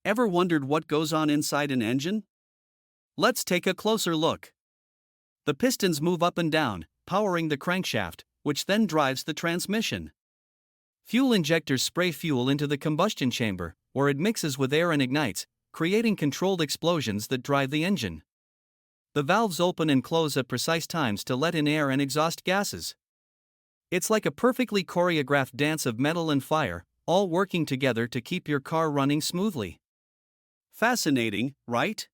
Ever wondered what goes on inside an engine? Let's take a closer look. The pistons move up and down, powering the crankshaft, which then drives the transmission. Fuel injectors spray fuel into the combustion chamber, where it mixes with air and ignites, creating controlled explosions that drive the engine. The valves open and close at precise times to let in air and exhaust gases. It's like a perfectly choreographed dance of metal and fire, all working together to keep your car running smoothly. Fascinating, right?